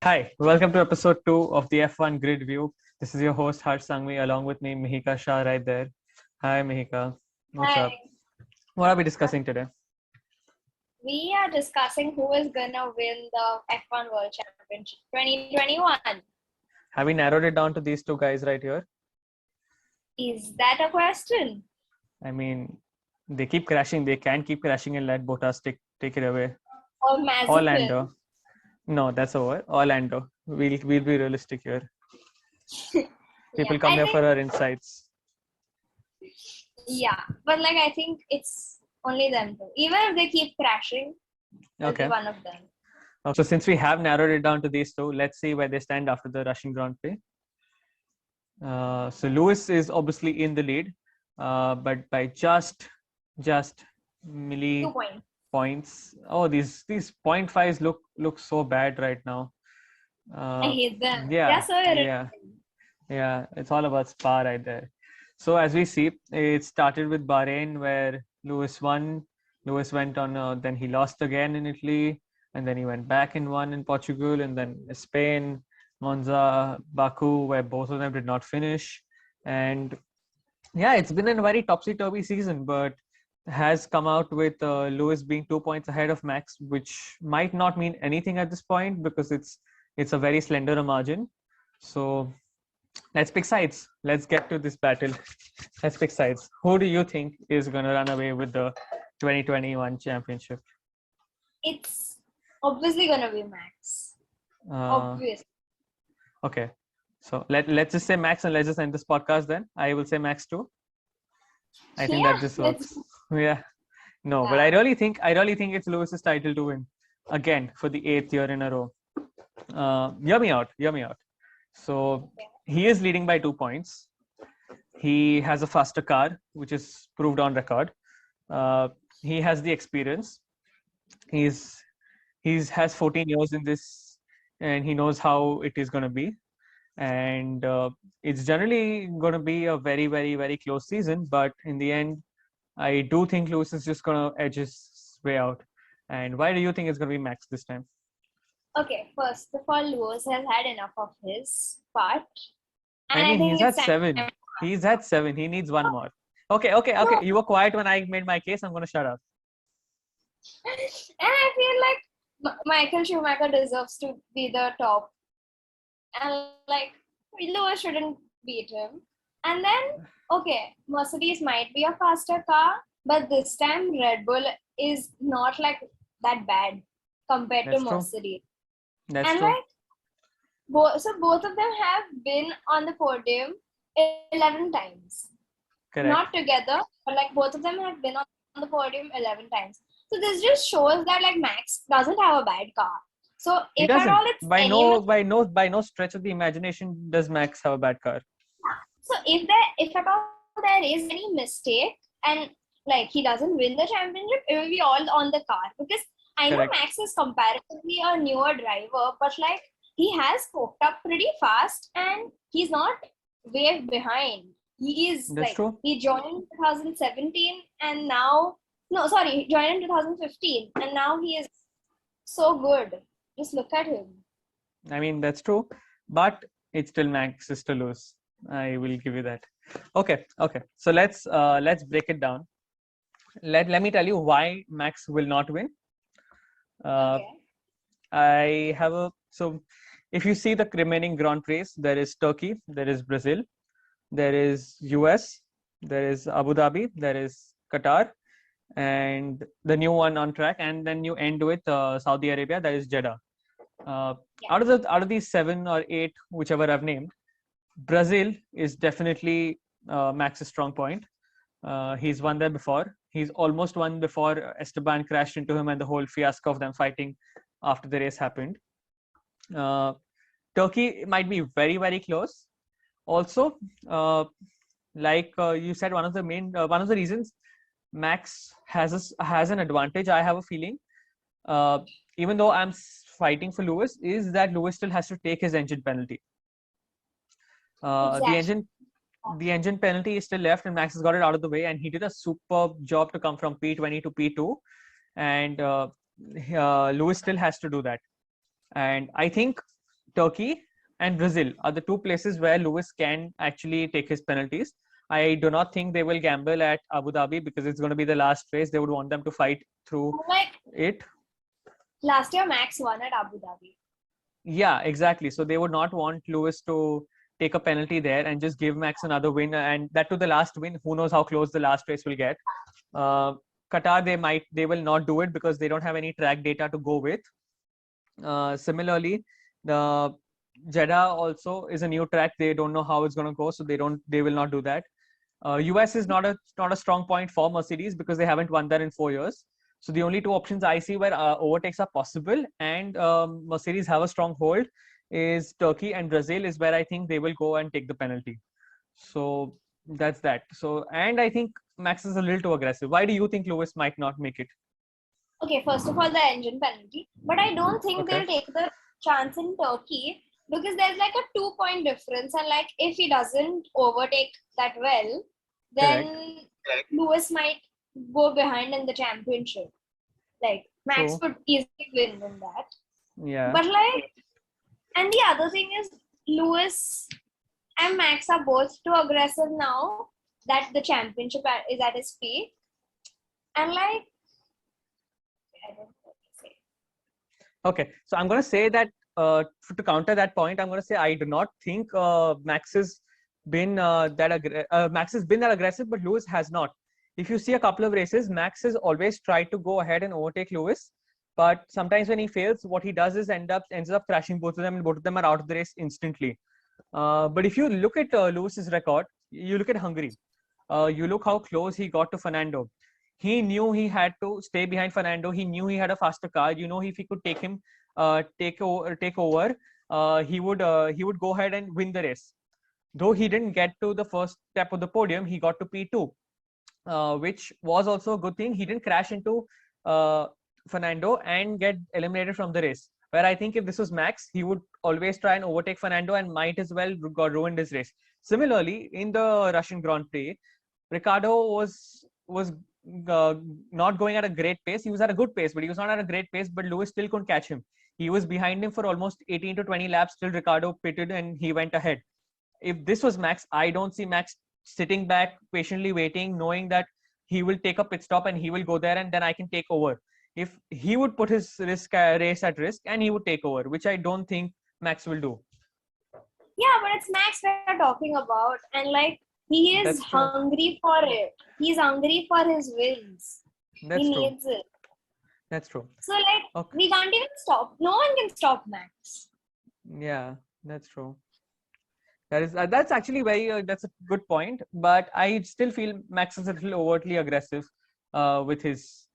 Hi, welcome to episode 2 of the F1 Grid View. This is your host Harsh Sangvi, along with me, Mihika Shah, right there. Hi, Mihika. What's up? Hi, What are we discussing today? we are discussing who is gonna win the F1 World Championship 2021. Have we narrowed it down to these two guys right here? Is that a question? I mean, they keep crashing. They can keep crashing and let Bottas take it away. Or Mazepin? Orlando. No, that's over. Orlando. We'll be realistic here. People come I here think, for our insights. yeah, but like I think it's only them two. Even if they keep crashing, it'll Okay. be one of them. So since we have narrowed it down to these two, let's see where they stand after the Russian Grand Prix. So Lewis is obviously in the lead, but by just 2 points. points. Oh, these 0.5s look so bad right now. I hate them. Yeah, So irritating. yeah. It's all about Spa right there. So as we see, it started with Bahrain where Lewis won. Lewis went on. Then he lost again in Italy, and then he went back and won in Portugal, and then Spain, Monza, Baku, where both of them did not finish. And yeah, it's been a very topsy-turvy season, but has come out with Lewis being 2 points ahead of Max, which might not mean anything at this point because it's a very slender margin. So let's pick sides. Let's get to this battle. Let's pick sides. Who do you think is going to run away with the 2021 championship? It's obviously gonna be Max. Obviously. Okay. So let's just say Max and let's just end this podcast then. I will say Max too. I think that just works. Yeah. No, but I really think it's Lewis's title to win again for the 8th year in a row. Hear me out. So he is leading by 2 points. He has a faster car, which is proved on record. He has the experience. He's has 14 years in this, and he knows how it is going to be. And it's generally going to be a very, very, very close season. But in the end, I do think Lewis is just going to edge his way out. And why do you think it's going to be Max this time? Okay, first of all, Lewis has had enough of his part. And I mean, he's had 7. He's had 7. He needs one more. Okay. No. You were quiet when I made my case. I'm going to shut up. And I feel like Michael Schumacher deserves to be the top. And like, Lewis shouldn't beat him. And then, okay, Mercedes might be a faster car, but this time Red Bull is not like that bad compared to Mercedes. That's true. Like, so both of them have been on the podium 11 times. Correct. Not together, but like both of them have been on the podium 11 times. So this just shows that like Max doesn't have a bad car. So if at all it's by no stretch of the imagination does Max have a bad car. So if at all there is any mistake and like he doesn't win the championship, it will be all on the car. Because I know Max is comparatively a newer driver, but like he has coped up pretty fast and he's not way behind. He is true. He joined in 2017 and now he joined in 2015 and now he is so good. Just look at him. I mean, that's true, but it's still Max's to lose. I will give you that. Okay. So let's break it down. Let me tell you why Max will not win. I have so if you see the remaining Grand Prix, there is Turkey, there is Brazil, there is US, there is Abu Dhabi, there is Qatar, and the new one on track, and then you end with Saudi Arabia, that is Jeddah. Out of these 7 or 8, whichever I've named, Brazil is definitely Max's strong point. He's won there before. He's almost won before Esteban crashed into him and the whole fiasco of them fighting after the race happened. Turkey might be very, very close. Also, you said, one of the reasons Max has an advantage, I have a feeling, even though I'm fighting for Lewis, is that Lewis still has to take his engine penalty. The engine penalty is still left, and Max has got it out of the way, and he did a superb job to come from P20 to P2, and Lewis still has to do that. And I think Turkey and Brazil are the two places where Lewis can actually take his penalties. I do not think they will gamble at Abu Dhabi because it's going to be the last race. They would want them to fight through Like it. last year, Max won at Abu Dhabi. Yeah, exactly. So they would not want Lewis to take a penalty there and just give Max another win, and that to the last win. Who knows how close the last race will get? Qatar, they will not do it because they don't have any track data to go with. Similarly, the Jeddah also is a new track. They don't know how it's going to go, so they will not do that. US is not a strong point for Mercedes because they haven't won that in 4 years. So the only two options I see where overtakes are possible and Mercedes have a strong hold is Turkey and Brazil is where I think they will go and take the penalty. So that's that. So and I think Max is a little too aggressive. Why do you think Lewis might not make it? Okay, first of all, the engine penalty, but I don't think Okay. they'll take the chance in Turkey because there's like a 2 point difference, and like if he doesn't overtake that well, then Lewis might go behind in the championship. Like Max True. could easily win in that. Yeah. But like, and the other thing is Lewis and Max are both too aggressive now that the championship is at his peak. And like, I don't know what to say. Okay, so I'm going to say that to counter that point, I'm going to say I do not think Max has been Max has been that aggressive, but Lewis has not. If you see a couple of races, Max has always tried to go ahead and overtake Lewis, but sometimes when he fails, what he does is ends up crashing both of them, and both of them are out of the race instantly. But if you look at Lewis's record, you look at Hungary, you look how close he got to Fernando. He knew he had to stay behind Fernando. He knew he had a faster car. You know, if he could take him, take over, he would go ahead and win the race. Though he didn't get to the first step of the podium, he got to P2, which was also a good thing. He didn't crash into Fernando and get eliminated from the race. Where I think if this was Max, he would always try and overtake Fernando and might as well got ruined his race. Similarly, in the Russian Grand Prix, Ricardo was not going at a great pace. He was at a good pace, but he was not at a great pace. But Lewis still couldn't catch him. He was behind him for almost 18 to 20 laps till Ricardo pitted and he went ahead. If this was Max, I don't see Max sitting back, patiently waiting, knowing that he will take a pit stop and he will go there and then I can take over. If he would put his race at risk and he would take over, which I don't think Max will do. Yeah, but it's Max we're talking about, and like he is hungry for it. He's hungry for his wins. He needs it. That's true. So like we can't even stop. No one can stop Max. Yeah, that's true. That's actually that's a good point. But I still feel Max is a little overtly aggressive with his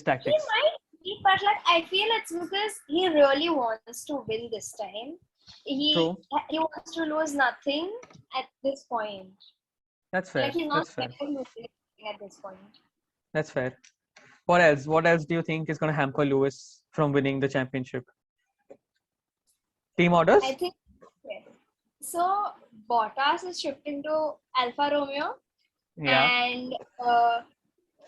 tactics. He might be, but like I feel it's because he really wants to win this time. He wants to lose nothing at this point. That's fair. Like he's not losing at this point. That's fair. What else? What else do you think is going to hamper Lewis from winning the championship? Team orders? I think so. Bottas is shifting to Alfa Romeo, and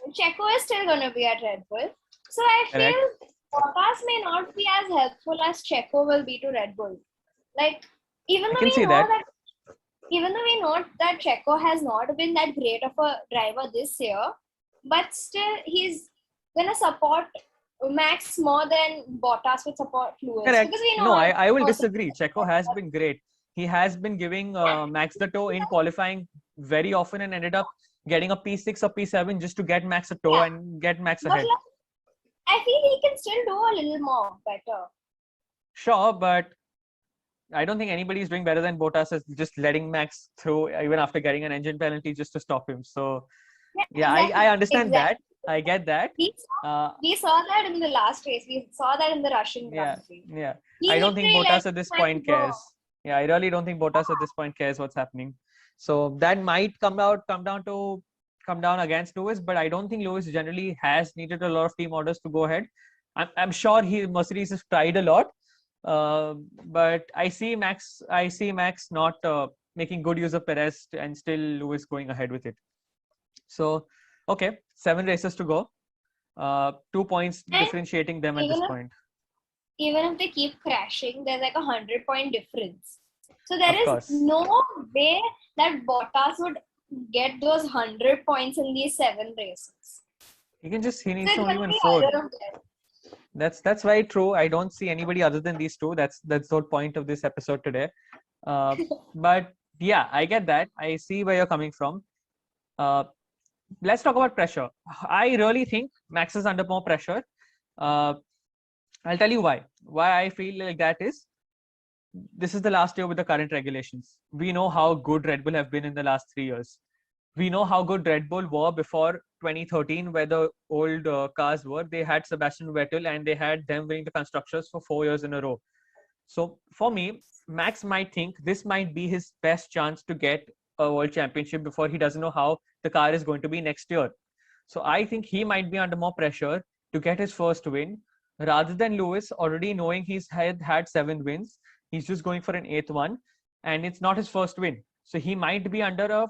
Checo is still going to be at Red Bull. So I feel Bottas may not be as helpful as Checo will be to Red Bull. Like even though we know that Checo has not been that great of a driver this year, but still he's gonna support Max more than Bottas would support Lewis. Correct. Because we know I will disagree. Checo has been great. He has been giving Max the toe in qualifying very often and ended up getting a P6 or P7 just to get Max a toe and get Max ahead. Like, I feel he can still do a little more better. Sure, but I don't think anybody is doing better than Bottas is just letting Max through even after getting an engine penalty just to stop him. So, exactly. I understand that. I get that. We saw that in the last race. We saw that in the Russian Grand Prix. Yeah. I don't think Bottas at this point cares. Yeah, I really don't think Bottas at this point cares what's happening. So that might come down against Lewis, but I don't think Lewis generally has needed a lot of team orders to go ahead. I'm sure Mercedes has tried a lot, but I see Max not making good use of Perez and still Lewis going ahead with it. So, okay, 7 races to go. 2 points differentiating them at this point. even if they keep crashing, there's like 100-point difference. So there Of is course. no way that Bottas would get those 100 points in these 7 races. He needs So to it's only going to win be 4. either of them. That's very true. I don't see anybody other than these two. That's the whole point of this episode today. But yeah, I get that. I see where you're coming from. Let's talk about pressure. I really think Max is under more pressure. I'll tell you why. Why I feel like that is, this is the last year with the current regulations. We know how good Red Bull have been in the last 3 years. We know how good Red Bull were before 2013, where the old cars were. They had Sebastian Vettel and they had them winning the constructors for 4 years in a row. So for me, Max might think this might be his best chance to get a world championship before he doesn't know how the car is going to be next year. So I think he might be under more pressure to get his first win rather than Lewis, already knowing he's had 7 wins. He's just going for an 8th one, and it's not his first win. So he might be under a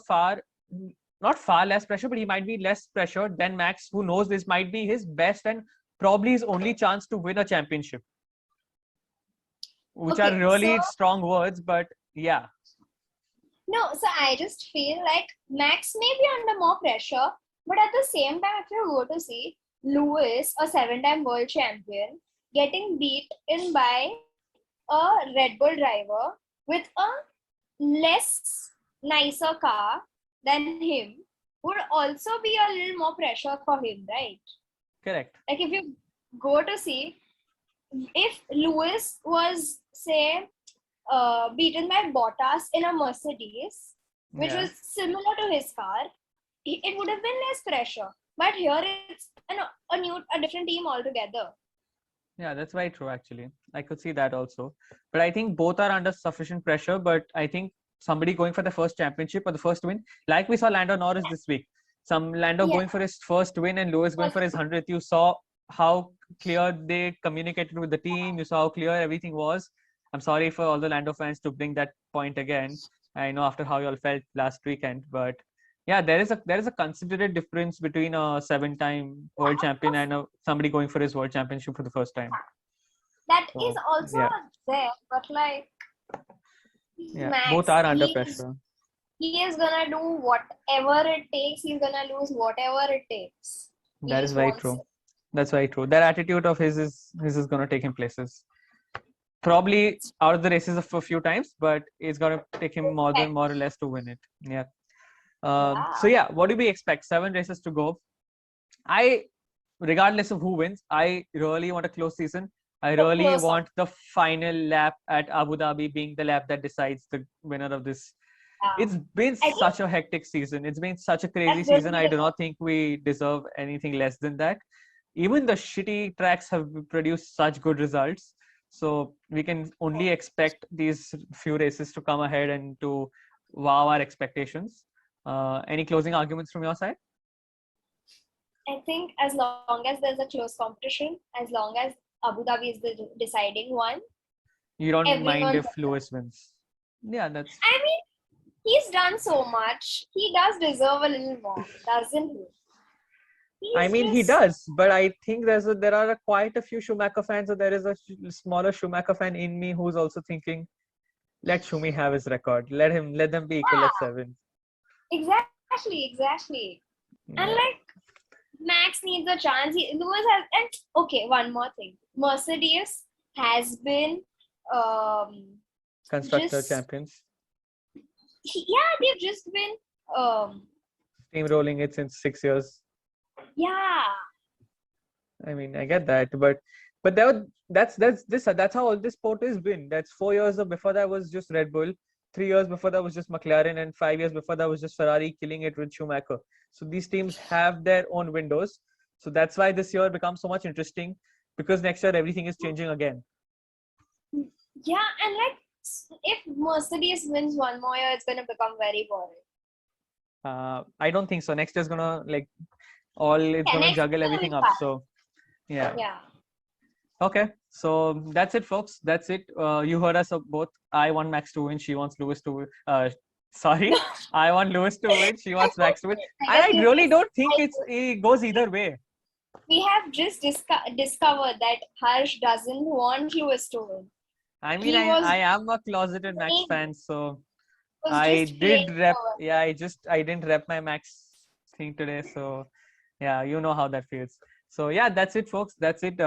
not far less pressure, but he might be less pressured than Max, who knows this might be his best and probably his only chance to win a championship. Which are really strong words, but yeah. No, so I just feel like Max may be under more pressure, but at the same time, if you go to see Lewis, a 7-time world champion, getting beat in by a Red Bull driver with a less nicer car than him, would also be a little more pressure for him, right? Correct. Like if you go to see, if Lewis was, say, beaten by Bottas in a Mercedes, which was similar to his car, it would have been less pressure. But here it's a different team altogether. Yeah, that's very true, actually. I could see that also. But I think both are under sufficient pressure. But I think somebody going for the first championship or the first win, like we saw Lando Norris this week. Lando going for his first win and Lewis going for his 100th. You saw how clear they communicated with the team. You saw how clear everything was. I'm sorry for all the Lando fans to bring that point again. I know after how you all felt last weekend, but yeah, there is a considerate difference between a 7-time world champion and somebody going for his world championship for the first time. That is also there, but like, Max, both are under pressure. He is gonna do whatever it takes. He's gonna lose whatever it takes. That is very true. That's very true. That attitude of his is gonna take him places. Probably out of the races a few times, but it's gonna take him more or less to win it. Yeah. So yeah, what do we expect? 7 races to go. Regardless of who wins, I really want a close season. I really want the final lap at Abu Dhabi being the lap that decides the winner of this. It's been such a hectic season. It's been such a crazy season. I do not think we deserve anything less than that. Even the shitty tracks have produced such good results. So we can only expect these few races to come ahead and to wow our expectations. Any closing arguments from your side? I think as long as there's a close competition, as long as Abu Dhabi is the deciding one, you don't mind if Lewis wins. Yeah, that's. I mean, he's done so much. He does deserve a little more, doesn't he? He does, but I think there are quite a few Schumacher fans, or there is a smaller Schumacher fan in me who's also thinking, let Schumi have his record. Let them be equal at 7. Exactly. Yeah. And like, Max needs a chance. Lewis has, and okay, one more thing. Mercedes has been constructor champions. Yeah, they've just been steamrolling it since 6 years. Yeah. I mean, I get that, but that's how all this sport has been. That's 4 years before that was just Red Bull. 3 years before that was just McLaren, and 5 years before that was just Ferrari killing it with Schumacher. So these teams have their own windows. So that's why this year becomes so much interesting, because next year everything is changing again. Yeah, and like, if Mercedes wins one more year, it's going to become very boring. I don't think so. Next year is going to it's going to juggle everything up. So yeah. Okay, so that's it, folks. That's it. You heard us both. I want Max to win. She wants Lewis to win. I want Lewis to win. She wants Max to win. I really don't think it goes either way. we have just discovered that Harsh doesn't want Lewis to win. I mean, He I am a closeted Max fan, so was I just did playing rep. for- Yeah, I didn't rep my Max thing today, so yeah, you know how that feels. So yeah, that's it, folks. That's it.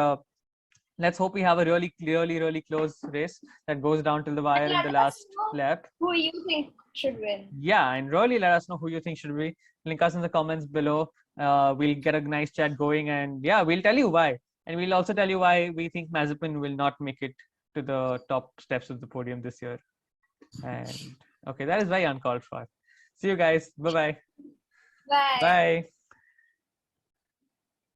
Let's hope we have a really close race that goes down till the wire in Let the us last know lap. who you think should win. Yeah, and really let us know who you think should be. Link us in the comments below. We'll get a nice chat going, and yeah, we'll tell you why, and we'll also tell you why we think Mazepin will not make it to the top steps of the podium this year. And okay, that is very uncalled for. See you guys. Bye-bye. Bye. Bye.